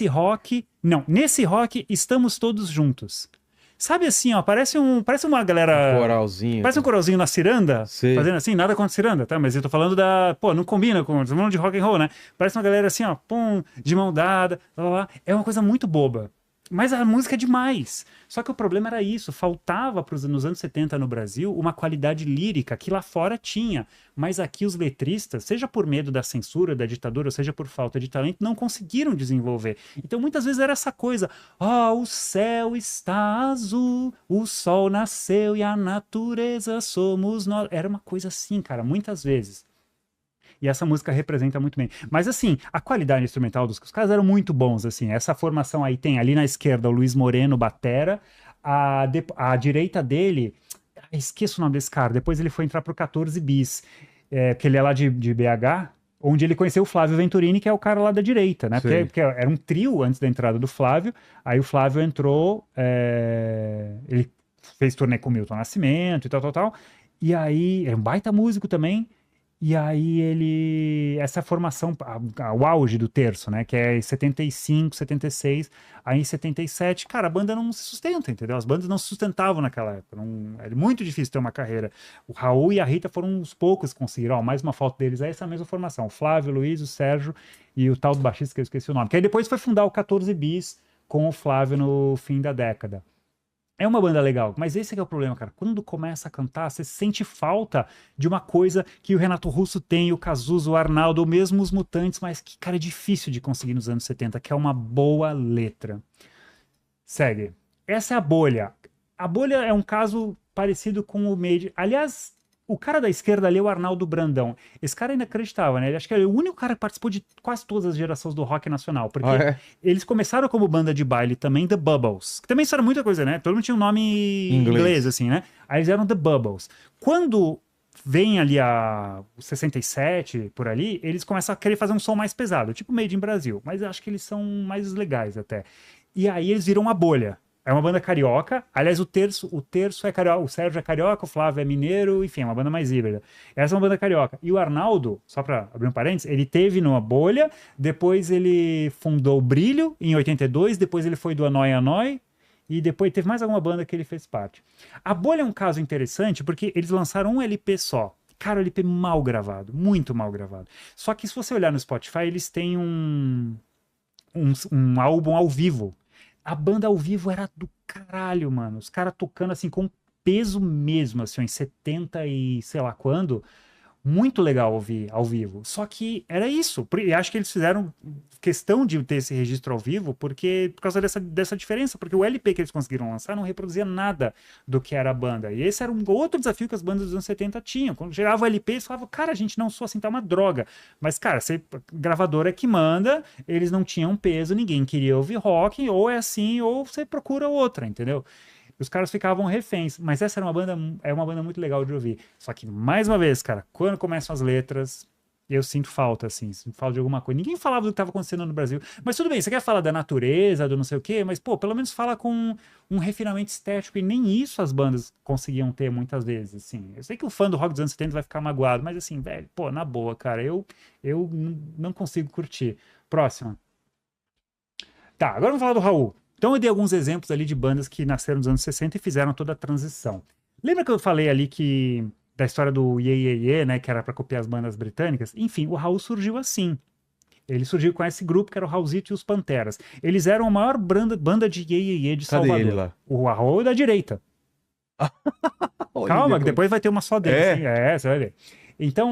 nesse rock... Não, nesse rock estamos todos juntos. Sabe assim, ó, parece uma galera... Um coralzinho. Parece um coralzinho na ciranda, Sei. fazendo assim, nada contra ciranda, tá? Mas eu tô falando da... Pô, não combina com... Tô falando de rock and roll, né? Parece uma galera assim, ó, pum, de mão dada, blá, blá, blá. É uma coisa muito boba. Mas a música é demais. Só que o problema era isso, faltava nos anos 70 no Brasil uma qualidade lírica que lá fora tinha. Mas aqui os letristas, seja por medo da censura, da ditadura, ou seja por falta de talento, não conseguiram desenvolver. Então muitas vezes era essa coisa, o céu está azul, o sol nasceu e a natureza somos nós. Era uma coisa assim, cara, muitas vezes. E essa música representa muito bem. Mas assim, a qualidade instrumental os caras eram muito bons, assim. Essa formação aí tem ali na esquerda o Luiz Moreno, batera. A direita dele, esqueço o nome desse cara, depois ele foi entrar pro 14 Bis, que ele é lá de BH, onde ele conheceu o Flávio Venturini, que é o cara lá da direita, né? Porque era um trio antes da entrada do Flávio, aí o Flávio entrou, ele fez turnê com o Milton Nascimento e tal. E aí, é um baita músico também. E aí essa formação, o auge do terço, né, que é em 75, 76, aí em 77, cara, a banda não se sustenta, entendeu? As bandas não se sustentavam naquela época, era muito difícil ter uma carreira. O Raul e a Rita foram os poucos que conseguiram, mais uma foto deles, é essa mesma formação, o Flávio, o Luiz, o Sérgio e o tal do baixista que eu esqueci o nome, que aí depois foi fundar o 14 Bis com o Flávio no fim da década. É uma banda legal, mas esse é o problema, cara. Quando começa a cantar, você sente falta de uma coisa que o Renato Russo tem, o Cazuza, o Arnaldo, ou mesmo os Mutantes, mas que, cara, é difícil de conseguir nos anos 70, que é uma boa letra. Segue. Essa é a Bolha. A Bolha é um caso parecido com o Made. Aliás, o cara da esquerda ali é o Arnaldo Brandão. Esse cara é inacreditável, né? Ele acho que é o único cara que participou de quase todas as gerações do rock nacional. Porque eles começaram como banda de baile também, The Bubbles. Que também isso era muita coisa, né? Todo mundo tinha um nome inglês assim, né? Aí eles eram The Bubbles. Quando vem ali o 67, por ali, eles começam a querer fazer um som mais pesado, tipo Made in Brasil. Mas eu acho que eles são mais legais até. E aí eles viram a Bolha. É uma banda carioca. Aliás, o terço é carioca. O Sérgio é carioca, o Flávio é mineiro, enfim, é uma banda mais híbrida. Essa é uma banda carioca. E o Arnaldo, só para abrir um parênteses, ele teve numa Bolha, depois ele fundou o Brilho em 82, depois ele foi do Hanoi Hanoi, e depois teve mais alguma banda que ele fez parte. A Bolha é um caso interessante porque eles lançaram um LP só. Cara, o LP mal gravado, muito mal gravado. Só que se você olhar no Spotify, eles têm um álbum ao vivo. A banda ao vivo era do caralho, mano. Os caras tocando assim com peso mesmo, assim, em 70 e sei lá quando. Muito legal ouvir ao vivo. Só que era isso. E acho que eles fizeram questão de ter esse registro ao vivo por causa dessa diferença. Porque o LP que eles conseguiram lançar não reproduzia nada do que era a banda. E esse era um outro desafio que as bandas dos anos 70 tinham. Quando chegava o LP, eles falavam, cara, a gente não sou assim, tá uma droga. Mas, cara, gravadora é que manda, eles não tinham peso, ninguém queria ouvir rock, ou é assim, ou você procura outra, entendeu? Os caras ficavam reféns, mas essa era uma banda muito legal de ouvir. Só que, mais uma vez, cara, quando começam as letras, eu sinto falta, assim, sinto falta de alguma coisa. Ninguém falava do que estava acontecendo no Brasil. Mas tudo bem, você quer falar da natureza, do não sei o quê, mas, pô, pelo menos fala com um refinamento estético, e nem isso as bandas conseguiam ter muitas vezes, assim. Eu sei que o fã do rock dos anos 70 vai ficar magoado, mas assim, velho, pô, na boa, cara, eu não consigo curtir. Próxima. Tá, agora vamos falar do Raul. Então eu dei alguns exemplos ali de bandas que nasceram nos anos 60 e fizeram toda a transição. Lembra que eu falei ali da história do Ye Ye Ye, né, que era para copiar as bandas britânicas? Enfim, o Raul surgiu assim. Ele surgiu com esse grupo que era o Raulzito e os Panteras. Eles eram a maior banda de Ye Ye Ye de Cadê Salvador. ele lá? O Raul é da direita. Calma, que depois vai ter uma só dele. É? Assim. Você vai ver. Então,